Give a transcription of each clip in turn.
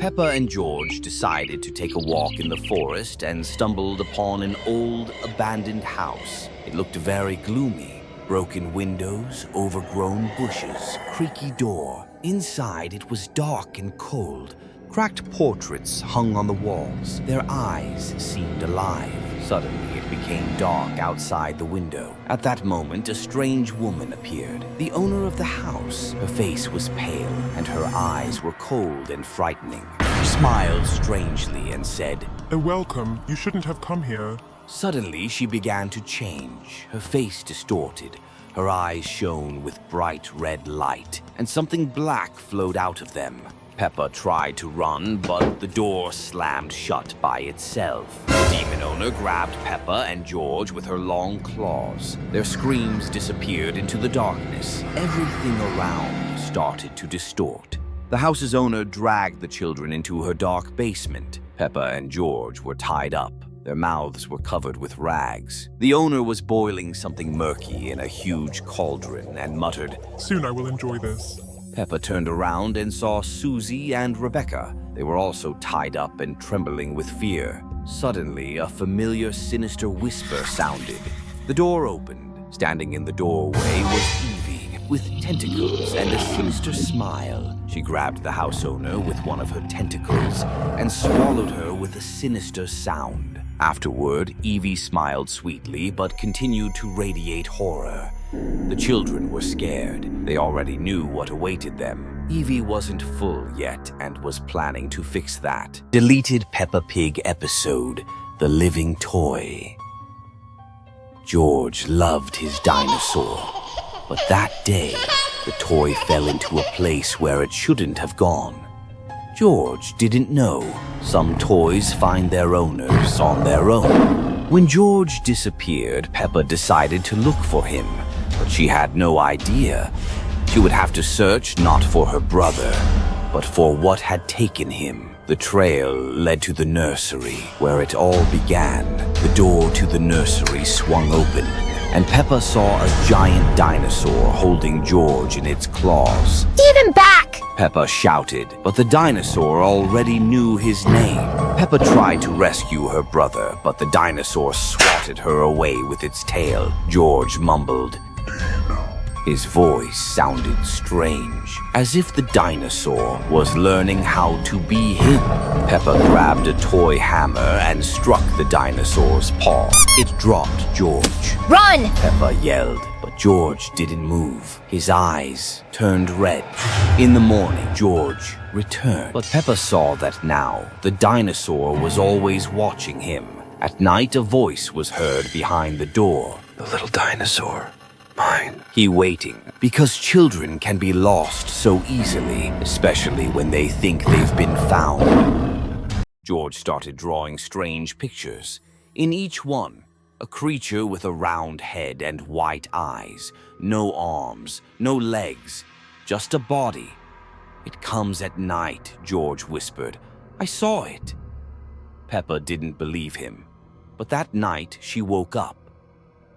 Peppa and George decided to take a walk in the forest and stumbled upon an old, abandoned house. It looked very gloomy. Broken windows, overgrown bushes, creaky door. Inside, it was dark and cold. Cracked portraits hung on the walls. Their eyes seemed alive. Suddenly, it became dark outside the window. At that moment, a strange woman appeared. The owner of the house. Her face was pale, and her eyes were cold and frightening. She smiled strangely and said, Welcome. You shouldn't have come here. Suddenly, she began to change. Her face distorted. Her eyes shone with bright red light, and something black flowed out of them. Peppa tried to run, but the door slammed shut by itself. The demon owner grabbed Peppa and George with her long claws. Their screams disappeared into the darkness. Everything around started to distort. The house's owner dragged the children into her dark basement. Peppa and George were tied up. Their mouths were covered with rags. The owner was boiling something murky in a huge cauldron and muttered, Soon I will enjoy this. Peppa turned around and saw Susie and Rebecca. They were also tied up and trembling with fear. Suddenly, a familiar, sinister whisper sounded. The door opened. Standing in the doorway was Evie, with tentacles and a sinister smile. She grabbed the house owner with one of her tentacles and swallowed her with a sinister sound. Afterward, Evie smiled sweetly but continued to radiate horror. The children were scared. They already knew what awaited them. Evie wasn't full yet and was planning to fix that. Deleted Peppa Pig episode, The Living Toy. George loved his dinosaur, but that day, the toy fell into a place where it shouldn't have gone. George didn't know. Some toys find their owners on their own. When George disappeared, Peppa decided to look for him, but she had no idea. She would have to search not for her brother, but for what had taken him. The trail led to the nursery, where it all began. The door to the nursery swung open, and Peppa saw a giant dinosaur holding George in its claws. Give him back! Peppa shouted, but the dinosaur already knew his name. Peppa tried to rescue her brother, but the dinosaur swatted her away with its tail. George mumbled. His voice sounded strange, as if the dinosaur was learning how to be him. Peppa grabbed a toy hammer and struck the dinosaur's paw. It dropped George. Run! Peppa yelled, but George didn't move. His eyes turned red. In the morning, George returned, but Peppa saw that now the dinosaur was always watching him. At night, a voice was heard behind the door. The little dinosaur. Mine. He waiting, because children can be lost so easily, especially when they think they've been found. George started drawing strange pictures. In each one, a creature with a round head and white eyes, no arms, no legs, just a body. It comes at night, George whispered. I saw it. Peppa didn't believe him, but that night she woke up.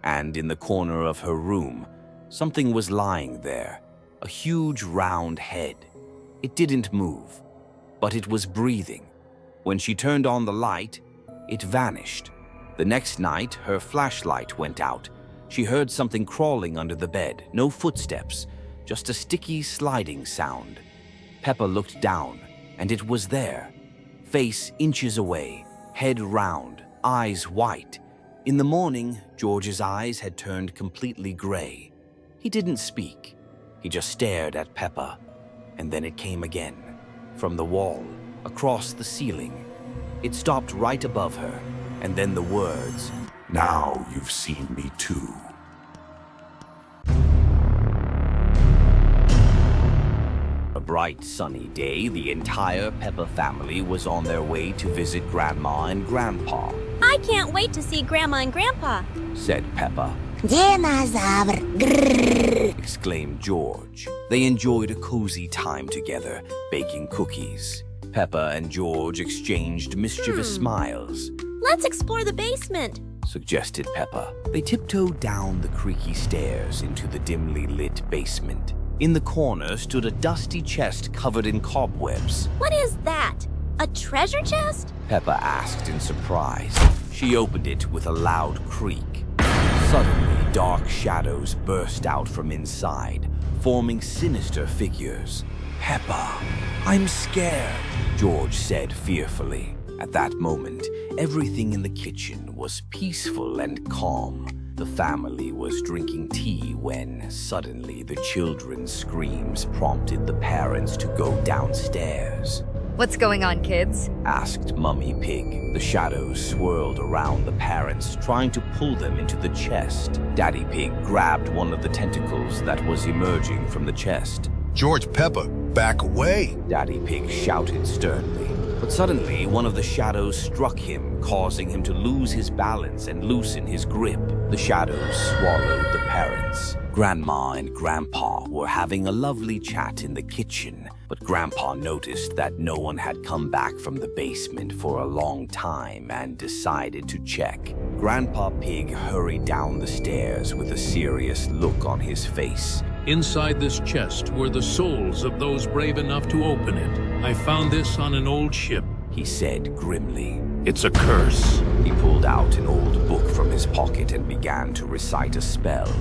And in the corner of her room, something was lying there, a huge round head. It didn't move, but it was breathing. When she turned on the light, it vanished. The next night, her flashlight went out. She heard something crawling under the bed, no footsteps, just a sticky sliding sound. Peppa looked down, and it was there, face inches away, head round, eyes white. In the morning, George's eyes had turned completely gray. He didn't speak. He just stared at Peppa, and then it came again. From the wall, across the ceiling. It stopped right above her, and then the words, Now you've seen me too. A bright, sunny day, the entire Peppa family was on their way to visit Grandma and Grandpa. I can't wait to see Grandma and Grandpa, Said Peppa. Dinosaur! Grrr. Exclaimed George. They enjoyed a cozy time together, baking cookies. Peppa and George exchanged mischievous smiles. Let's explore the basement, Suggested Peppa. They tiptoed down the creaky stairs into the dimly lit basement. In the corner stood a dusty chest covered in cobwebs. What is that? A treasure chest? Peppa asked in surprise. She opened it with a loud creak. Suddenly, dark shadows burst out from inside, forming sinister figures. "Peppa, I'm scared," George said fearfully. At that moment, everything in the kitchen was peaceful and calm. The family was drinking tea when, suddenly, the children's screams prompted the parents to go downstairs. What's going on, kids? Asked Mummy Pig. The shadows swirled around the parents, trying to pull them into the chest. Daddy Pig grabbed one of the tentacles that was emerging from the chest. George, Peppa, back away! Daddy Pig shouted sternly. But suddenly, one of the shadows struck him, causing him to lose his balance and loosen his grip. The shadows swallowed the parents. Grandma and Grandpa were having a lovely chat in the kitchen, but Grandpa noticed that no one had come back from the basement for a long time and decided to check. Grandpa Pig hurried down the stairs with a serious look on his face. Inside this chest were the souls of those brave enough to open it. I found this on an old ship, He said grimly. It's a curse. He pulled out an old book from his pocket and began to recite a spell.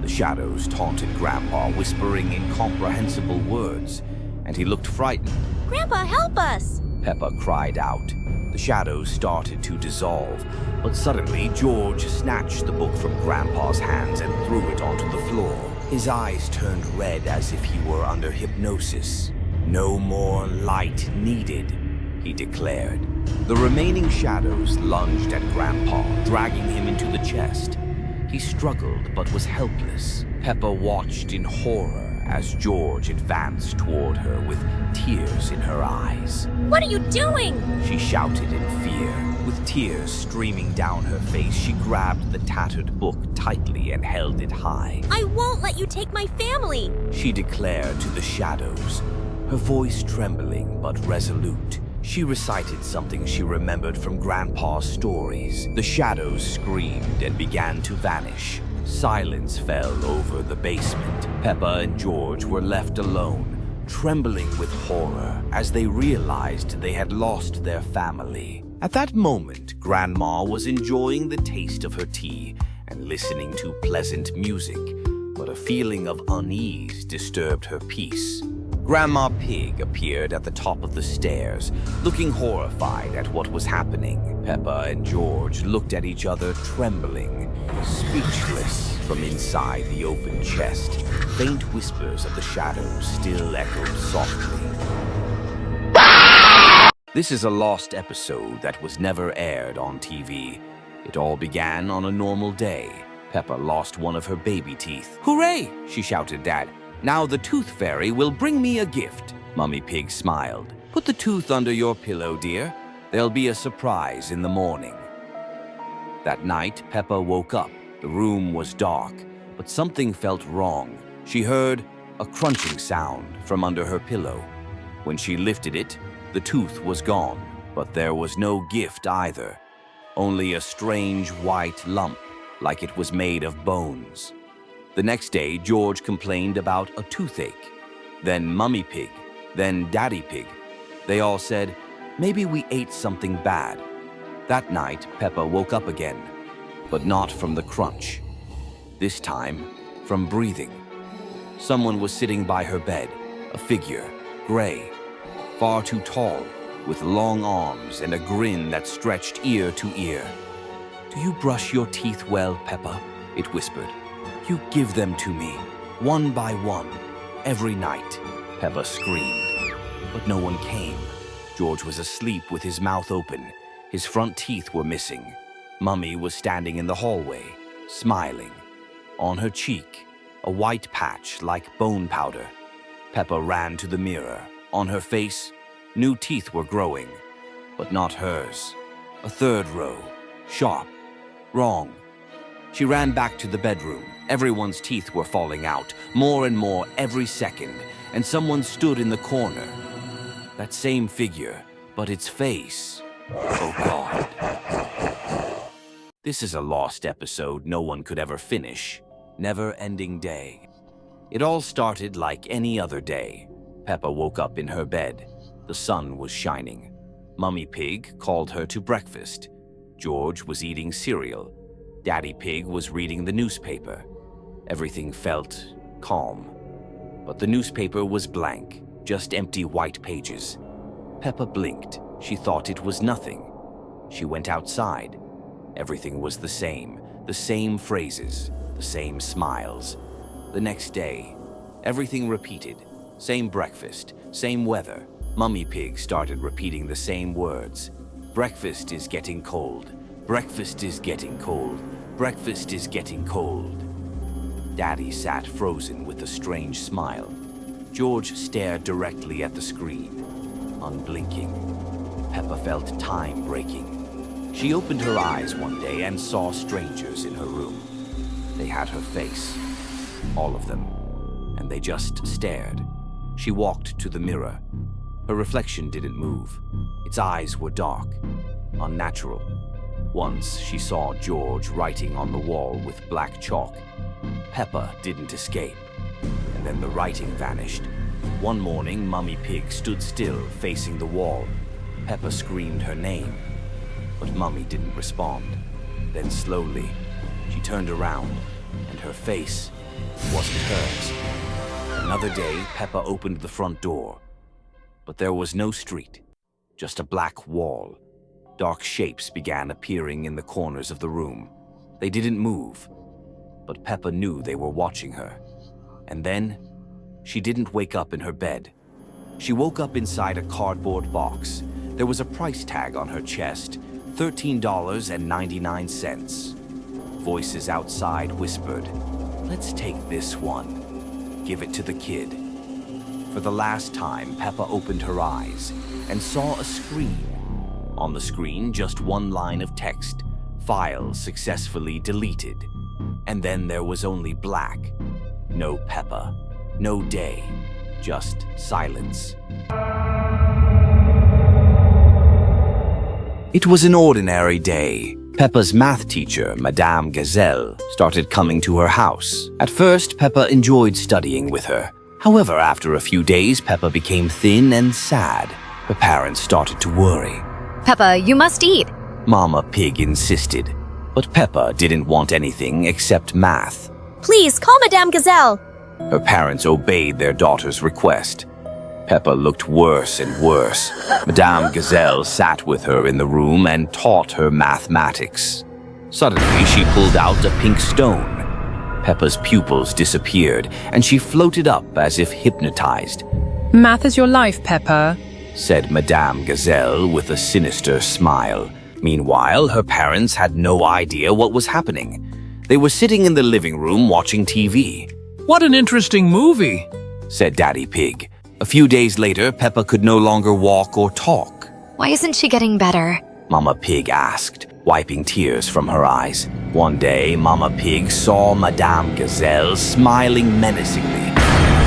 The shadows taunted Grandpa, whispering incomprehensible words, and he looked frightened. Grandpa, help us! Peppa cried out. The shadows started to dissolve, but suddenly George snatched the book from Grandpa's hands and threw it onto the floor. His eyes turned red as if he were under hypnosis. "No more light needed," he declared. The remaining shadows lunged at Grandpa, dragging him into the chest. He struggled but was helpless. Peppa watched in horror as George advanced toward her with tears in her eyes. What are you doing? She shouted in fear. With tears streaming down her face, she grabbed the tattered book tightly and held it high. I won't let you take my family! She declared to the shadows, her voice trembling but resolute. She recited something she remembered from Grandpa's stories. The shadows screamed and began to vanish. Silence fell over the basement. Peppa and George were left alone, trembling with horror as they realized they had lost their family. At that moment, Grandma was enjoying the taste of her tea and listening to pleasant music, but a feeling of unease disturbed her peace. Grandma Pig appeared at the top of the stairs, looking horrified at what was happening. Peppa and George looked at each other, trembling, speechless. From inside the open chest, faint whispers of the shadows still echoed softly. This is a lost episode that was never aired on TV. It all began on a normal day. Peppa lost one of her baby teeth. "Hooray!" she shouted, "Dad. Now the tooth fairy will bring me a gift." Mummy Pig smiled. "Put the tooth under your pillow, dear. There'll be a surprise in the morning." That night, Peppa woke up. The room was dark, but something felt wrong. She heard a crunching sound from under her pillow. When she lifted it, the tooth was gone, but there was no gift either. Only a strange white lump, like it was made of bones. The next day, George complained about a toothache. Then Mummy Pig, then Daddy Pig. They all said, maybe we ate something bad. That night, Peppa woke up again, but not from the crunch. This time, from breathing. Someone was sitting by her bed, a figure, gray, far too tall, with long arms and a grin that stretched ear to ear. "Do you brush your teeth well, Peppa?" it whispered. "You give them to me, one by one, every night." Peppa screamed, but no one came. George was asleep with his mouth open. His front teeth were missing. Mummy was standing in the hallway, smiling. On her cheek, a white patch like bone powder. Peppa ran to the mirror. On her face, new teeth were growing, but not hers. A third row, sharp, wrong. She ran back to the bedroom. Everyone's teeth were falling out, more and more every second, and someone stood in the corner. That same figure, but its face. Oh God. This is a lost episode no one could ever finish. Never-ending day. It all started like any other day. Peppa woke up in her bed. The sun was shining. Mummy Pig called her to breakfast. George was eating cereal. Daddy Pig was reading the newspaper. Everything felt calm. But the newspaper was blank, just empty white pages. Peppa blinked. She thought it was nothing. She went outside. Everything was the same phrases, the same smiles. The next day, everything repeated. Same breakfast, same weather. Mummy Pig started repeating the same words. Breakfast is getting cold. Breakfast is getting cold. Breakfast is getting cold. Daddy sat frozen with a strange smile. George stared directly at the screen, unblinking. Peppa felt time breaking. She opened her eyes one day and saw strangers in her room. They had her face, all of them, and they just stared. She walked to the mirror. Her reflection didn't move. Its eyes were dark, unnatural. Once she saw George writing on the wall with black chalk. Peppa didn't escape, and then the writing vanished. One morning, Mummy Pig stood still, facing the wall. Peppa screamed her name, but Mummy didn't respond. Then slowly, she turned around, and her face wasn't hers. Another day, Peppa opened the front door, but there was no street, just a black wall. Dark shapes began appearing in the corners of the room. They didn't move, but Peppa knew they were watching her. And then, she didn't wake up in her bed. She woke up inside a cardboard box. There was a price tag on her chest, $13.99. Voices outside whispered, "Let's take this one. Give it to the kid." For the last time, Peppa opened her eyes and saw a screen. On the screen, just one line of text, "File successfully deleted." And then there was only black. No Peppa, no day, just silence. It was an ordinary day. Peppa's math teacher, Madame Gazelle, started coming to her house. At first, Peppa enjoyed studying with her. However, after a few days, Peppa became thin and sad. Her parents started to worry. Peppa, you must eat. Mama Pig insisted. But Peppa didn't want anything except math. Please, call Madame Gazelle. Her parents obeyed their daughter's request. Peppa looked worse and worse. Madame Gazelle sat with her in the room and taught her mathematics. Suddenly, she pulled out a pink stone. Peppa's pupils disappeared, and she floated up as if hypnotized. Math is your life, Peppa, said Madame Gazelle with a sinister smile. Meanwhile, her parents had no idea what was happening. They were sitting in the living room watching TV. What an interesting movie, said Daddy Pig. A few days later, Peppa could no longer walk or talk. Why isn't she getting better? Mama Pig asked, wiping tears from her eyes. One day, Mama Pig saw Madame Gazelle smiling menacingly,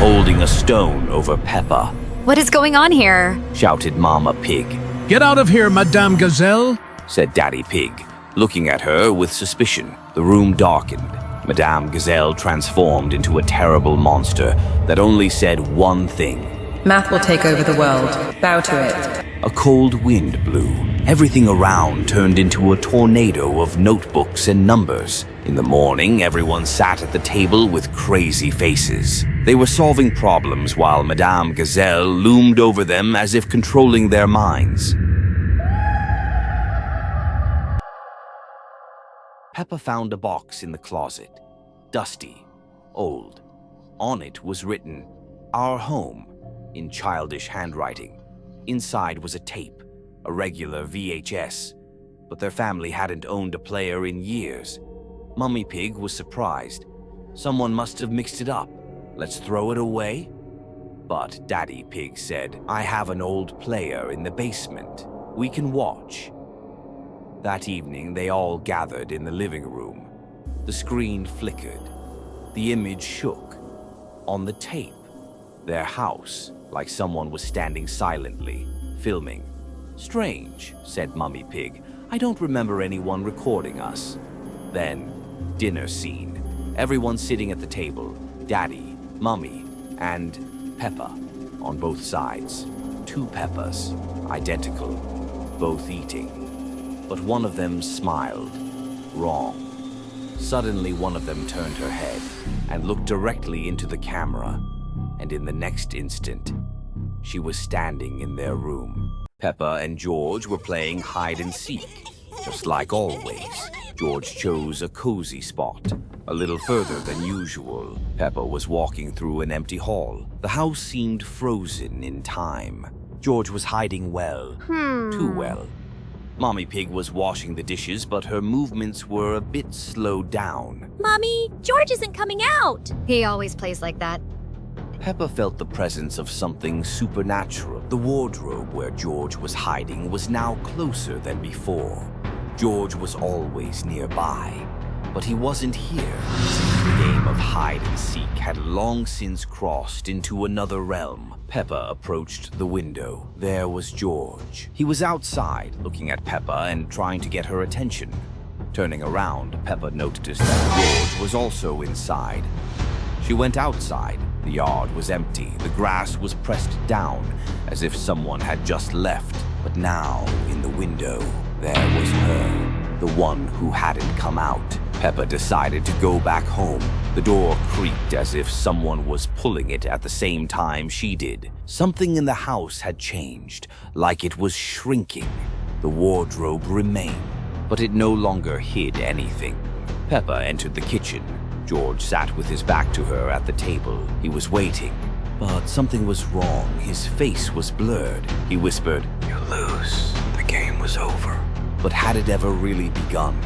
holding a stone over Peppa. What is going on here? Shouted Mama Pig. Get out of here, Madame Gazelle, said Daddy Pig, looking at her with suspicion. The room darkened. Madame Gazelle transformed into a terrible monster that only said one thing. Math will take over the world. Bow to it. A cold wind blew. Everything around turned into a tornado of notebooks and numbers. In the morning, everyone sat at the table with crazy faces. They were solving problems while Madame Gazelle loomed over them as if controlling their minds. Peppa found a box in the closet. Dusty, old. On it was written, "Our home," in childish handwriting. Inside was a tape, a regular VHS, but their family hadn't owned a player in years. Mummy Pig was surprised. Someone must have mixed it up. Let's throw it away? But Daddy Pig said, "I have an old player in the basement. We can watch." That evening, they all gathered in the living room. The screen flickered. The image shook. On the tape, their house, like someone was standing silently, filming. "Strange," said Mummy Pig. "I don't remember anyone recording us." Then, dinner scene. Everyone sitting at the table. Daddy, Mummy and Peppa on both sides. Two Peppas, identical, both eating. But one of them smiled. Wrong. Suddenly, one of them turned her head and looked directly into the camera. And in the next instant, she was standing in their room. Peppa and George were playing hide and seek. Just like always, George chose a cozy spot, a little further than usual. Peppa was walking through an empty hall. The house seemed frozen in time. George was hiding well, too well. Mommy Pig was washing the dishes, but her movements were a bit slowed down. Mommy, George isn't coming out. He always plays like that. Peppa felt the presence of something supernatural. The wardrobe where George was hiding was now closer than before. George was always nearby, but he wasn't here. The game of hide and seek had long since crossed into another realm. Peppa approached the window. There was George. He was outside, looking at Peppa and trying to get her attention. Turning around, Peppa noticed that George was also inside. She went outside. The yard was empty. The grass was pressed down, as if someone had just left. But now, in the window, there was her, the one who hadn't come out. Peppa decided to go back home. The door creaked as if someone was pulling it at the same time she did. Something in the house had changed, like it was shrinking. The wardrobe remained, but it no longer hid anything. Peppa entered the kitchen. George sat with his back to her at the table. He was waiting, but something was wrong. His face was blurred. He whispered, You lose. The game was over. but had it ever really begun?